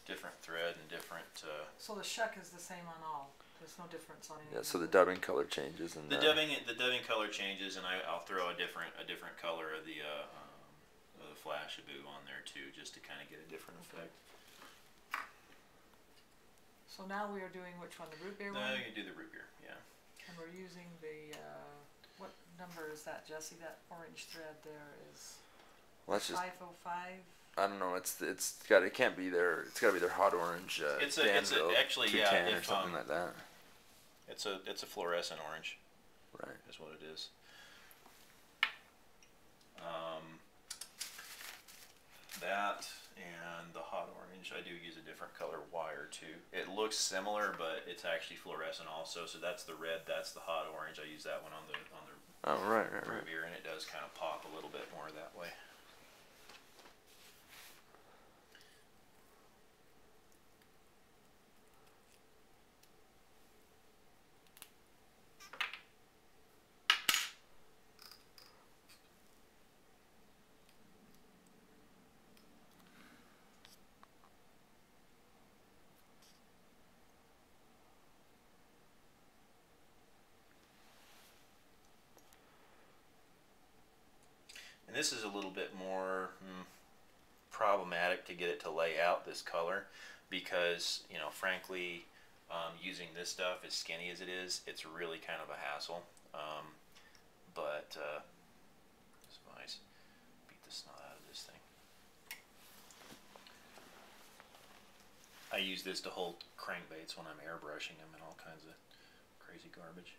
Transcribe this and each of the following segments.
different thread and different. So the shuck is the same on all. There's no difference on any. Yeah. So the dubbing color changes, and the dubbing color changes, and I'll throw a different color of the Flashaboo on there too, just to kind of get a different effect. So now we are doing which one? The root beer one? No, you can do the root beer, yeah. And we're using the, what number is that, Jesse? That orange thread there is well, that's just 505? I don't know. It can't be their. It's got to be their hot orange. It's actually 210 or something like that. It's a fluorescent orange. Right. Is what it is. That and the hot orange, I do use a different color wire too. It looks similar, but it's actually fluorescent also. So that's the red. That's the hot orange. I use that one on the right. root beer, and it does kind of pop a little bit more that way. And this is a little bit more problematic to get it to lay out this color because, you know, frankly, using this stuff as skinny as it is, it's really kind of a hassle. But this vise beat the snot out of this thing. I use this to hold crankbaits when I'm airbrushing them and all kinds of crazy garbage.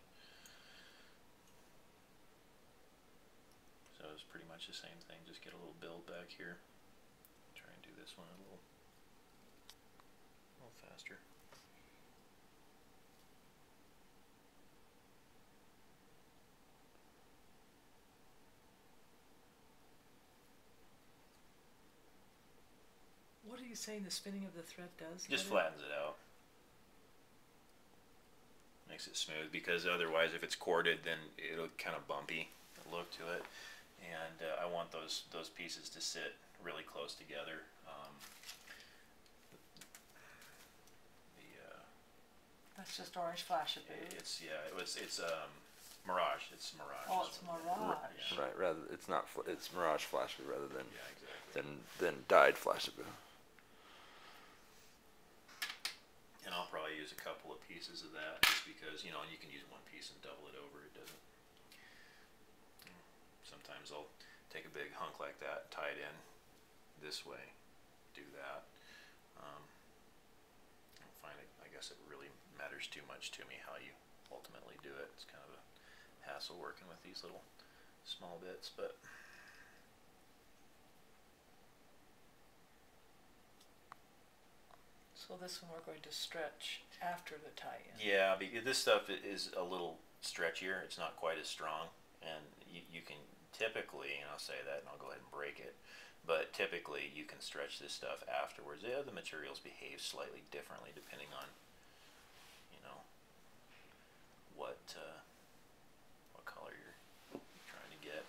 So it's pretty much the same thing, just get a little build back here. Try and do this one a little faster. What are you saying the spinning of the thread does? Just flattens it out. Makes it smooth, because otherwise if it's corded then it'll kind of bumpy look to it. And I want those pieces to sit really close together. That's just orange Flashaboo. It's Mirage. It's Mirage. Oh, it's Mirage. Yeah. Right. Rather, it's not. It's Mirage Flashaboo rather than exactly. than dyed Flashaboo. And I'll probably use a couple of pieces of that, just because, you know, and you can use one piece and double it over. It doesn't. Sometimes I'll take a big hunk like that, tie it in this way, do that. I don't find it, I guess it really matters too much to me how you ultimately do it. It's kind of a hassle working with these little small bits, but So this one we're going to stretch after the tie-in. yeah, because this stuff is a little stretchier. It's not quite as strong, and you can typically, and I'll say that and I'll go ahead and break it, but typically you can stretch this stuff afterwards. The other materials behave slightly differently depending on, you know, what color you're trying to get.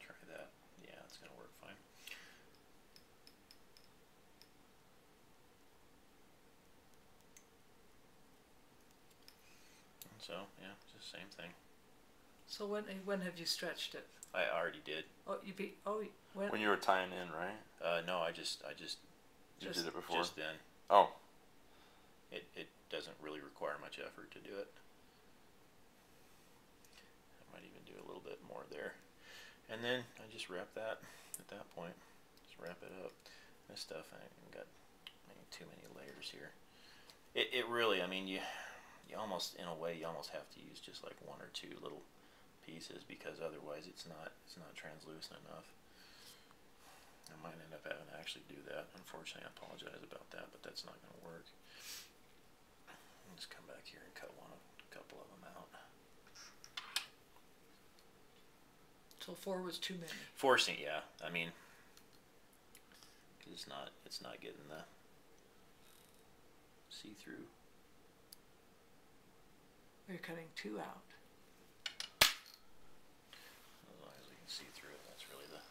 Try that. Yeah, it's going to work fine. So, yeah, just the same thing. So when have you stretched it? I already did. Oh, When you were tying in, right? No, I just You did it before? Just then. Oh. It doesn't really require much effort to do it. I might even do a little bit more there. And then I just wrap that at that point. Just wrap it up. This stuff, I haven't got too many layers here. It really, I mean, you almost, in a way, you almost have to use just like one or two little pieces, because otherwise it's not translucent enough. I might end up having to actually do that. Unfortunately, I apologize about that, but that's not going to work. Just come back here and cut a couple of them out. So 4 was too many. Forcing, yeah. I mean, it's not getting the see-through. Are you're cutting 2 out. As long as we can see through it, that's really the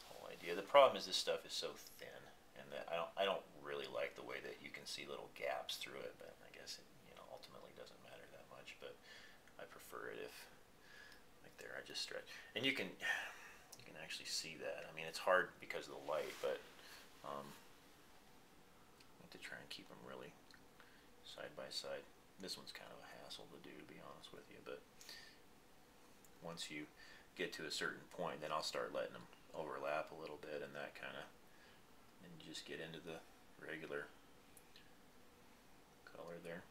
whole idea. The problem is this stuff is so thin, and that I don't really like the way that you can see little gaps through it. But I guess it, ultimately doesn't matter that much. But I prefer it if, like there, I just stretch, and you can actually see that. I mean, it's hard because of the light, but I have to try and keep them really side by side. This one's kind of a hassle to do, to be honest with you, but once you get to a certain point, then I'll start letting them overlap a little bit, and that kind of, and just get into the regular color there,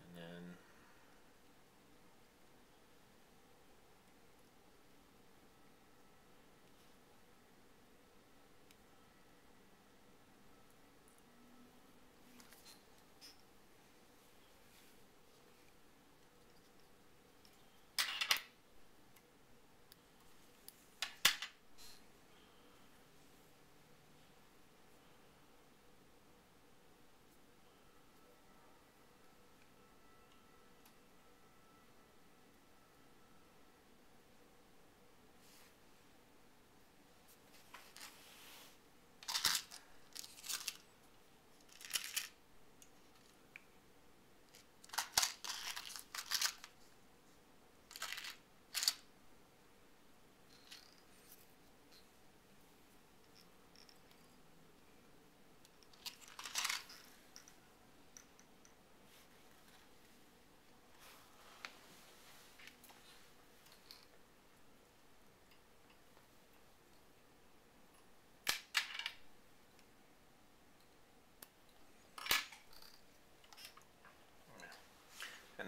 and then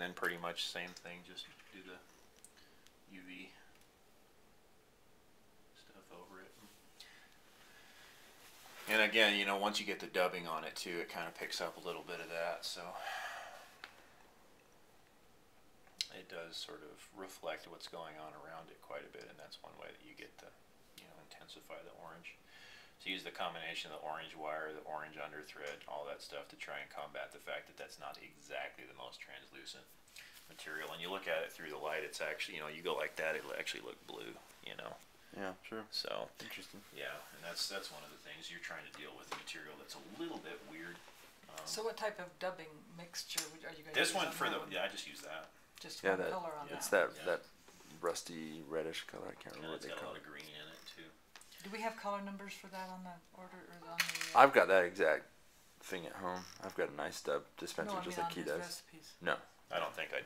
then pretty much same thing, just do the UV stuff over it. And again, once you get the dubbing on it too, it kind of picks up a little bit of that, so it does sort of reflect what's going on around it quite a bit, and that's one way that you get to intensify the orange. So use the combination of the orange wire, the orange under thread, all that stuff to try and combat the fact that that's not exactly the most translucent material. And you look at it through the light, it's actually, you go like that, it'll actually look blue, Yeah, sure. So Interesting. yeah, and that's one of the things you're trying to deal with, a material that's a little bit weird. So what type of dubbing mixture are you going to use? This one on for that the, yeah, I just use that. Just Yeah, one color on it's that. that rusty reddish color. I can't And remember what it's they got a call lot it. of green in it too. Do we have color numbers for that on the order or on the? I've got that exact thing at home. I've got a nice dub dispenser no, I just mean like he on his does. recipes. No. I don't think I did,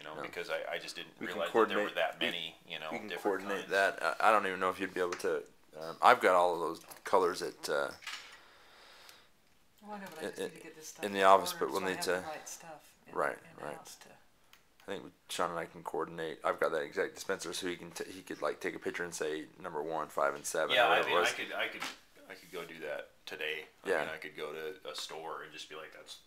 No. because I just didn't We can realize that there were coordinate- that many, We can different coordinate kinds. that. I don't even know if you'd be able to. I've got all of those colors at Well, I know, but I just need to get this stuff in the office, ordered but we'll so I need have to- the right stuff in, right, in the right. house to. I think Sean and I can coordinate. I've got that exact dispenser, so he could like take a picture and say number 1, 5, and 7. Yeah, or I whatever mean, it was. I could go do that today. I Yeah. mean, I could go to a store and just be like, that's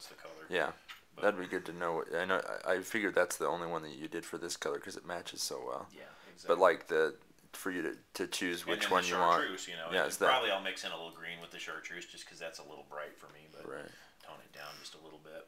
the color. Yeah, But, that'd be good to know. I know. I figured that's the only one that you did for this color because it matches so well. Yeah, exactly. But like for you to choose which one you want. Chartreuse, Yeah, and it's that. probably I'll mix in a little green with the chartreuse just because that's a little bright for me, but Right. tone it down just a little bit.